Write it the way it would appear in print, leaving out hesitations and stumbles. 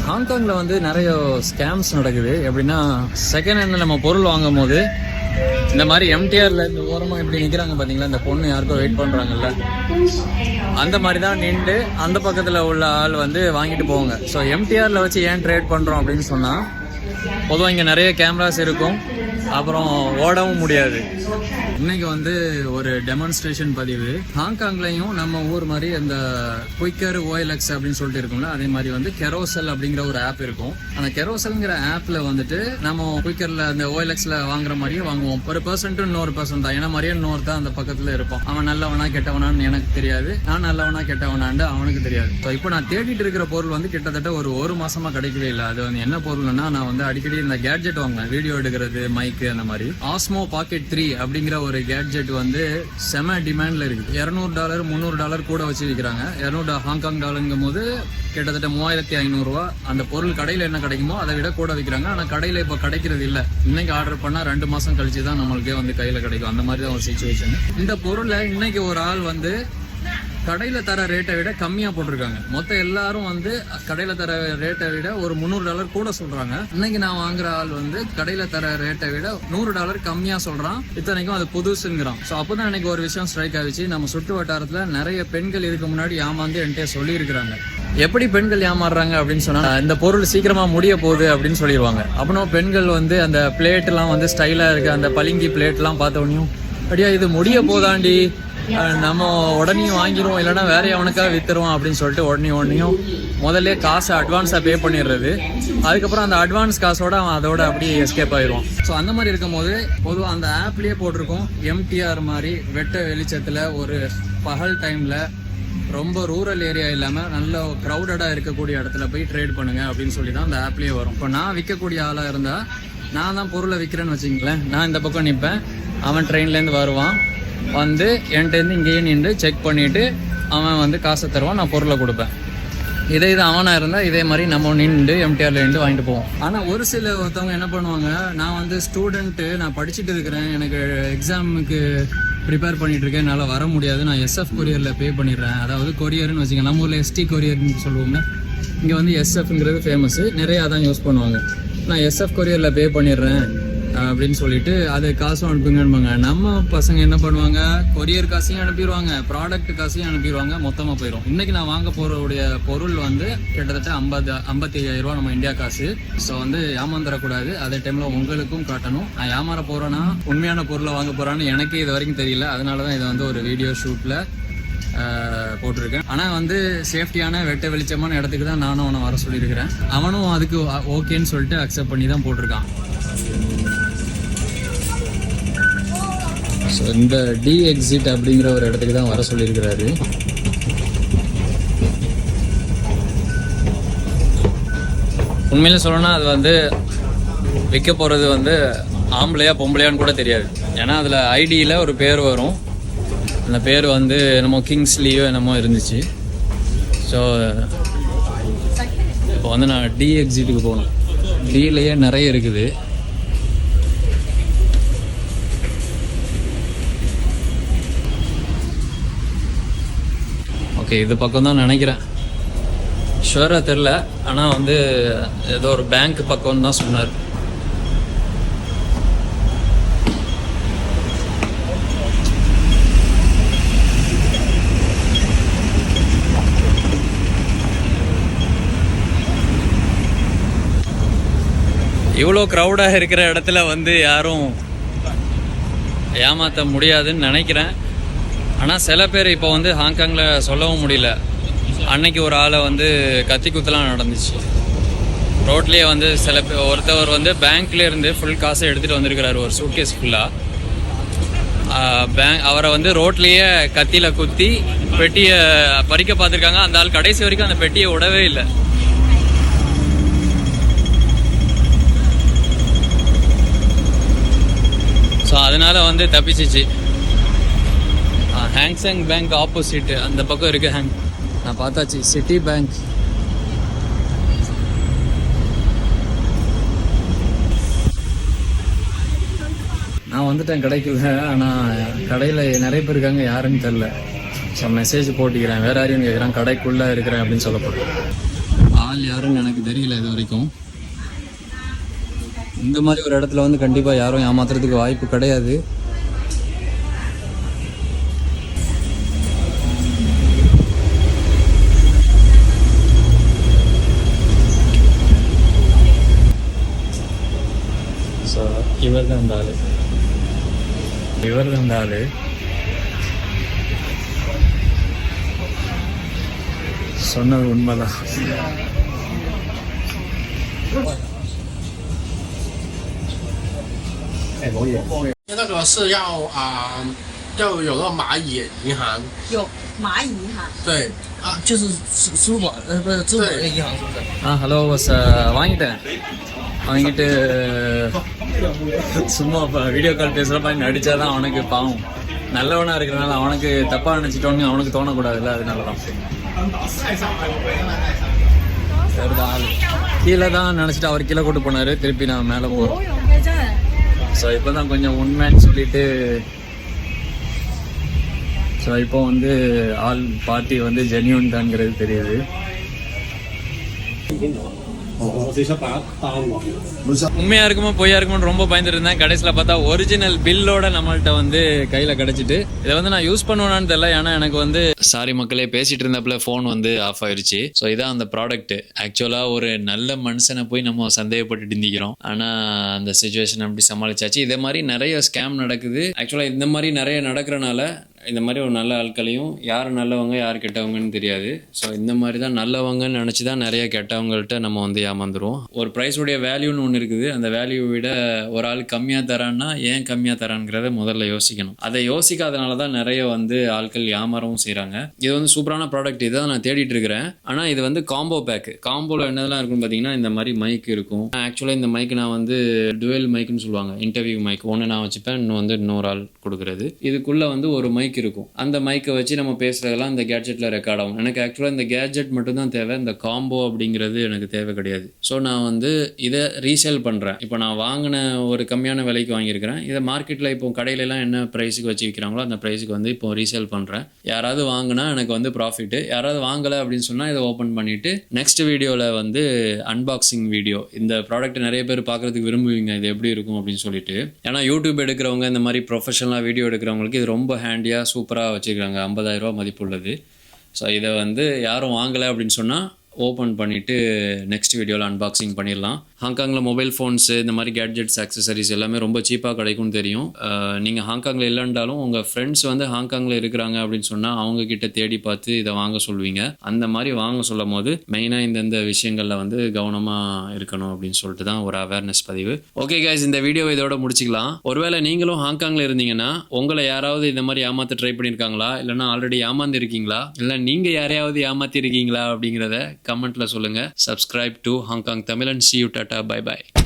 ஹாங்காங்கில் வந்து நிறைய ஸ்கேம்ஸ் நடக்குது. எப்படின்னா செகண்ட் ஹேண்டில் நம்ம பொருள் வாங்கும் போது இந்த மாதிரி எம்டிஆரில் இந்த ஓரமாக இப்படி நிற்கிறாங்க பார்த்தீங்களா, இந்த பொண்ணு யாருக்கோ வெயிட் பண்ணுறாங்கல்ல, அந்த மாதிரி தான் நின்று அந்த பக்கத்தில் உள்ள ஆள் வந்து வாங்கிட்டு போவாங்க. ஸோ எம்டிஆரில் வச்சு ஏன் ட்ரேட் பண்ணுறோம் அப்படின்னு சொன்னால், பொதுவாக இங்கே நிறைய கேமராஸ் இருக்கும், அப்புறம் ஓடவும் முடியாது. இன்னைக்கு வந்து ஒரு டெமான்ஸ்ட்ரேஷன் பதிவு. ஹாங்காங்லையும் நம்ம ஊர் மாதிரி அந்த குயிக்கர் OLX அப்படின்னு சொல்லிட்டு இருக்கும்ல, அதே மாதிரி வந்து கெரோசல் அப்படிங்கிற ஒரு ஆப் இருக்கும். அந்த கெரோசல்ங்கிற ஆப்ல வந்துட்டு நம்ம குயிக்கர்ல அந்த OLXல வாங்குற மாதிரியே வாங்குவோம். ஒரு பர்சன்ட் இன்னொரு பர்சன்ட் தான். ஏன்னா மாதிரியே இன்னொரு தான் அந்த பக்கத்துல இருப்பான். அவன் நல்லவனா கெட்டவனான்னு எனக்கு தெரியாது, நான் நல்லவனா கெட்டவனான்னு அவனுக்கு தெரியாது. ஸோ இப்போ நான் தேடிட்டு இருக்கிற பொருள் வந்து கிட்டத்தட்ட ஒரு மாசமா கிடைக்கவே இல்லை. அது வந்து என்ன பொருள்னா, நான் வந்து அடிக்கடி இந்த கேட்ஜெட் வாங்குவேன், வீடியோ எடுக்கிறது, மைக்கு, அந்த மாதிரி. ஆஸ்மோ பாக்கெட் 3 அப்படிங்கிற ஒரு கேட்ஜெட் வந்து செம டிமாண்ட்ல இருக்குது. $200 $300 கூட வச்சு விற்கிறாங்க. 200 ஹாங்காங் டாலருங்கும் போது கிட்டத்தட்ட 3500 ரூபா. அந்த பொருள் கடையில் என்ன கிடைக்குமோ அதை விட கூட விற்கிறாங்க. ஆனால் கடையில் இப்போ கிடைக்கிறது இல்லை. இன்னைக்கு ஆர்டர் பண்ணால் 2 மாசம் கழிச்சு தான் நம்மளுக்கே வந்து கையில் கிடைக்கும். அந்த மாதிரி தான் ஒரு சிச்சுவேஷன். இந்த பொருளை இன்னைக்கு ஒரு ஆள் வந்து கடையில் தர ரேட்டை விட கம்மியாக போட்டிருக்காங்க. மொத்தம் எல்லாரும் வந்து கடையில் தர ரேட்டை விட ஒரு $300 கூட சொல்கிறாங்க. இன்னைக்கு நான் வாங்குற ஆள் வந்து கடையில் தர ரேட்டை விட $100 கம்மியாக சொல்கிறான். இத்தனைக்கும் அது புதுசுங்கிறான். ஸோ அப்போ தான் எனக்கு ஒரு விஷயம் ஸ்ட்ரைக் ஆகிடுச்சு. நம்ம சுற்று வட்டாரத்தில் நிறைய பெண்கள் இதுக்கு முன்னாடி ஏமாந்து என்கிட்ட சொல்லியிருக்கிறாங்க. எப்படி பெண்கள் ஏமாறுறாங்க அப்படின்னு சொன்னா, இந்த பொருள் சீக்கிரமா முடிய போகுது அப்படின்னு சொல்லிடுவாங்க. அப்புறம் பெண்கள் வந்து அந்த பிளேட்லாம் வந்து ஸ்டைலாக இருக்கு, அந்த பளிங்கி பிளேட்லாம் பார்த்த உடனே, அப்படியா இது முடிய போதாண்டி, நம்ம உடனே வாங்கிடுவோம், இல்லைன்னா வேற எவனுக்காக வித்துருவோம் அப்படின்னு சொல்லிட்டு உடனேயும் முதல்ல காசை அட்வான்ஸாக பே பண்ணிடுறது. அதுக்கப்புறம் அந்த அட்வான்ஸ் காசோட அவன் அதோட அப்படியே எஸ்கேப் ஆயிடுவான். ஸோ அந்த மாதிரி இருக்கும் போது பொதுவாக அந்த ஆப்லேயே போட்டிருக்கோம், எம்டிஆர் மாதிரி வெட்ட வெளிச்சத்தில் ஒரு பகல் டைமில் ரொம்ப ரூரல் ஏரியா இல்லாமல் நல்ல க்ரௌடடாக இருக்கக்கூடிய இடத்துல போய் ட்ரேட் பண்ணுங்க அப்படின்னு சொல்லி தான் அந்த ஆப்லேயே வரும். இப்போ நான் விற்கக்கூடிய ஆளாக இருந்தால், நான் தான் பொருளை விற்கிறேன்னு வச்சுங்களேன், நான் இந்த பக்கம் நிற்பேன், அவன் ட்ரெயின்லேருந்து வருவான், வந்து என்கிட்டேருந்து இங்கேயே நின்று செக் பண்ணிவிட்டு அவன் வந்து காசை தருவான், நான் பொருளை கொடுப்பேன். இது அவனாக இருந்தால் இதே மாதிரி நம்ம நின்று எம்டிஆரில் நின்று வாங்கிட்டு போவோம். ஆனால் ஒரு சில ஒருத்தவங்க என்ன பண்ணுவாங்க, நான் வந்து ஸ்டூடெண்ட்டு, நான் படிச்சுட்டு இருக்கிறேன், எனக்கு எக்ஸாமுக்கு ப்ரிப்பேர் பண்ணிட்டு இருக்கேன், என்னால் வர முடியாது, நான் SF கொரியரில் பே பண்ணிடுறேன். அதாவது கொரியர்னு வச்சுங்க, நம்ம ஊரில் ST கொரியர்னு சொல்லுவோம்னா, இங்கே வந்து SFங்கிறது ஃபேமஸ்ஸு, நிறையா தான் யூஸ் பண்ணுவாங்க. நான் SF கொரியரில் பே பண்ணிடுறேன் அப்படின்னு சொல்லிட்டு அது காசும் அனுப்புங்கன்பாங்க. நம்ம பசங்க என்ன பண்ணுவாங்க, கொரியர் காசையும் அனுப்பிடுவாங்க, ப்ராடக்ட் காசையும் அனுப்பிடுவாங்க, மொத்தமாக போயிடும். இன்னைக்கு நான் வாங்க போகிறவுடைய பொருள் வந்து கிட்டத்தட்ட 55,000 ரூபா நம்ம இந்தியா காசு. ஸோ வந்து ஏமாந்துடக்கூடாது. அதே டைமில் உங்களுக்கும் காட்டணும், நான் ஏமாற போகிறேன்னா உண்மையான பொருளை வாங்க போகிறான்னு எனக்கு இது வரைக்கும் தெரியல. அதனால தான் இதை வந்து ஒரு வீடியோ ஷூட்டில் போட்டிருக்கேன். ஆனால் வந்து சேஃப்டியான வெட்ட வெளிச்சமான இடத்துக்கு தான் நானும் அவனை வர சொல்லியிருக்கிறேன். அவனும் அதுக்கு ஓகேன்னு சொல்லிட்டு அக்செப்ட் பண்ணி தான் போட்டிருக்கான். ஸோ இந்த டி எக்ஸிட் அப்படிங்கிற ஒரு இடத்துக்கு தான் வர சொல்லியிருக்கிறாரு. உண்மையில சொல்லணும்னா அது வந்து விற்க போகிறது வந்து ஆம்பளையா பொம்பளையான்னு கூட தெரியாது. ஏன்னா அதில் ஐடியில் ஒரு பேர் வரும், அந்த பேர் வந்து என்னமோ கிங்ஸ்லியோ என்னமோ இருந்துச்சு. ஸோ இப்போ வந்து நான் டி எக்ஸிட்டுக்கு போகணும். டிலேயே நிறைய இருக்குது. ஓகே, இது பக்கம் தான் நினைக்கிறேன், ஷுவராக தெரில. ஆனால் வந்து ஏதோ ஒரு பேங்க் பக்கம்னு தான் சொன்னார். இவ்வளோ க்ரௌடாக இருக்கிற இடத்துல வந்து யாரும் ஏமாற்ற முடியாதுன்னு நினைக்கிறேன். ஆனால் சில பேர் இப்போ வந்து ஹாங்காங்கில் சொல்லவும் முடியல. அன்னைக்கு ஒரு ஆளை வந்து கத்தி குத்தலாம் நடந்துச்சு ரோட்லேயே. வந்து சில பேர், ஒருத்தவர் வந்து பேங்க்லேருந்து ஃபுல் காசை எடுத்துகிட்டு வந்திருக்கிறாரு, ஒரு சூட்கேஸ் ஃபுல்லாக. அவரை வந்து ரோட்லேயே கத்தியில் குத்தி பெட்டியை பறிக்க பார்த்துருக்காங்க. அந்த ஆள் கடைசி வரைக்கும் அந்த பெட்டியை விடவே இல்லை. ஸோ அதனால் வந்து தப்பிச்சிச்சு. ஹேங்ஸங் பேங்க் ஆப்போசிட் அந்த பக்கம் இருக்குது. நான் பார்த்தாச்சு, சிட்டி பேங்க். நான் வந்துட்டேன் கடைக்குள்ள. ஆனால் கடையில் நிறைய பேர் இருக்காங்க, யாருன்னு தெரில. ஸோ மெசேஜ் போட்டிக்கிறேன், வேறு யாரையும் கேட்குறேன், கடைக்குள்ளே இருக்கிறேன் அப்படின்னு சொல்லப்படுறேன். ஆள் ஆள் யாருன்னு எனக்கு தெரியல இது வரைக்கும். இந்த மாதிரி ஒரு இடத்துல வந்து கண்டிப்பாக யாரும் ஏமாத்துறதுக்கு வாய்ப்பு கிடையாது. ஸோ இவர் தான் இந்த ஆள். சொன்னது உண்மைதான். 那个是要要有个蚂蚁银行，有蚂蚁银行，对就是支付宝不是支付宝那银行是不是？ஹலோ வாங்கிட்டு சும்மா இப்போ வீடியோ கால் பேசுகிற மாதிரி நடித்தாதான் அவனுக்கு பாவம். நல்லவனாக இருக்கிறனால அவனுக்கு தப்பாக நினச்சிட்டோன்னு அவனுக்கு தோணக்கூடாதுல்ல, அதனால தான். ஆள் கீழே தான் நினச்சிட்டு அவர் கீழே கூட்டு போனார். திருப்பி நான் மேலே போகிறோம். ஸோ இப்போ தான் கொஞ்சம் உண்மைன்னு சொல்லிட்டு ஸோ இப்போ வந்து ஆள் பார்ட்டி வந்து ஜென்யூன் தான்ங்கிறது தெரியுது. உண்மையா இருக்குமோ பொய்யா இருக்குமோ ரொம்ப பயந்துட்டு இருந்தேன். கடைசியில் பார்த்தா ஒரிஜினல் பில்லோட நம்மள்ட்ட வந்து கையில் கிடச்சிட்டு. இதை வந்து நான் யூஸ் பண்ணுவேனான்னு தெரியல. ஏன்னா எனக்கு வந்து சாரி மக்களே, பேசிட்டு இருந்தப்பல ஃபோன் வந்து ஆஃப் ஆயிடுச்சு. ஸோ இதான் அந்த ப்ராடக்ட். ஆக்சுவலாக ஒரு நல்ல மனுஷனை போய் நம்ம சந்தேகப்பட்டு இருந்திக்கிறோம். ஆனால் அந்த சுச்சுவேஷன் அப்படி சமாளிச்சாச்சு. இதே மாதிரி நிறைய ஸ்கேம் நடக்குது. ஆக்சுவலாக இந்த மாதிரி நிறைய நடக்கிறனால இந்த மாதிரி ஒரு நல்ல ஆட்களையும் யார் நல்லவங்க யார் கெட்டவங்கன்னு தெரியாது. ஸோ இந்த மாதிரி தான் நல்லவங்கன்னு நினச்சி தான் நிறைய கெட்டவங்கள்ட்ட நம்ம வந்து ஏமாந்துருவோம். ஒரு ப்ரைஸுடைய வேல்யூன்னு ஒன்று இருக்குது. அந்த வேல்யூ விட ஒரு ஆள் கம்மியாக தரான்னா ஏன் கம்மியாக தரான்ங்கிறத முதல்ல யோசிக்கணும். அதை யோசிக்காதனால தான் நிறைய வந்து ஆட்கள் ஏமாறவும் செய்கிறாங்க. இது வந்து சூப்பரான ப்ராடக்ட். இதை தான் நான் தேடிட்டு இருக்கிறேன். ஆனால் இது வந்து காம்போ பேக்கு. காம்போவில் என்னதெல்லாம் இருக்குன்னு பார்த்தீங்கன்னா இந்த மாதிரி மைக் இருக்கும். ஆக்சுவலாக இந்த மைக் நான் வந்து டுவெல் மைக்குன்னு சொல்லுவாங்க. இன்டர்வியூ மைக் ஒன்று நான் வச்சுப்பேன், இன்னும் வந்து இன்னொரு ஆள் கொடுக்குறது. இதுக்குள்ளே வந்து ஒரு மைக் இருக்கும். அந்த மைக்கை வச்சு நம்ம பேசுறதெல்லாம் இந்த கேட்ஜெட்ல ரெக்கார்ட் ஆகும். எனக்கு ஆக்சுவலாக இந்த கேட்ஜெட் மட்டும் தான் தேவை. இந்த காம்போ அப்படிங்கிறது எனக்கு தேவை கிடையாது. ஸோ நான் வந்து இதை ரீசேல் பண்ணுறேன். இப்போ நான் வாங்கின ஒரு கம்மியான விலைக்கு வாங்கியிருக்கிறேன். இதை மார்க்கெட்டில் இப்போ கடையிலலாம் என்ன ப்ரைஸுக்கு வச்சு விற்கிறாங்களோ அந்த ப்ரைஸுக்கு வந்து இப்போ ரீசேல் பண்ணுறேன். யாராவது வாங்கினா எனக்கு வந்து ப்ராஃபிட்டு. யாராவது வாங்கலை அப்படின்னு சொன்னால் இதை ஓப்பன் பண்ணிவிட்டு நெக்ஸ்ட் வீடியோவில் வந்து அன்பாக்சிங் வீடியோ. இந்த ப்ராடக்ட் நிறைய பேர் பார்க்குறதுக்கு விரும்புவீங்க இது எப்படி இருக்கும் அப்படின்னு சொல்லிட்டு. ஏன்னா யூடியூப் எடுக்கிறவங்க இந்த மாதிரி ப்ரொஃபஷனலாக வீடியோ எடுக்கிறவங்களுக்கு இது ரொம்ப ஹேண்டியாக சூப்பராக வச்சுருக்காங்க. 50,000 ரூபா மதிப்புள்ளது. ஸோ இதை வந்து யாரும் வாங்கலை அப்படின்னு சொன்னால் ஓப்பன் பண்ணிவிட்டு நெக்ஸ்ட் வீடியோவில் அன்பாக்சிங் பண்ணிடலாம். ஹாங்காங்கில் மொபைல் ஃபோன்ஸு இந்த மாதிரி கேட்ஜெட்ஸ் ஆக்சசரிஸ் எல்லாமே ரொம்ப சீப்பாக கிடைக்கும்னு தெரியும். நீங்கள் ஹாங்காங்கில் இல்லைன்றாலும் உங்கள் ஃப்ரெண்ட்ஸ் வந்து ஹாங்காங்கில் இருக்கிறாங்க அப்படின்னு சொன்னால் அவங்கக்கிட்ட தேடி பார்த்து இதை வாங்க சொல்லுவீங்க. அந்த மாதிரி வாங்க சொல்லும் போது மெயினாக இந்தந்த விஷயங்களில் வந்து கவனமாக இருக்கணும் அப்படின்னு சொல்லிட்டு தான் ஒரு அவேர்னஸ் பதிவு. ஓகே கைஸ், இந்த வீடியோவை இதோட முடிச்சிக்கலாம். ஒருவேளை நீங்களும் ஹாங்காங்கில் இருந்தீங்கன்னா உங்களை யாராவது இந்த மாதிரி ஏமாற்ற ட்ரை பண்ணியிருக்காங்களா, இல்லைன்னா ஆல்ரெடி ஏமாந்து இருக்கீங்களா, இல்லை நீங்கள் யாரையாவது ஏமாற்றி இருக்கீங்களா அப்படிங்கிறத கமெண்ட்ல சொல்லுங்க. Subscribe to Hong Kong Tamil and see you. Tata, bye bye.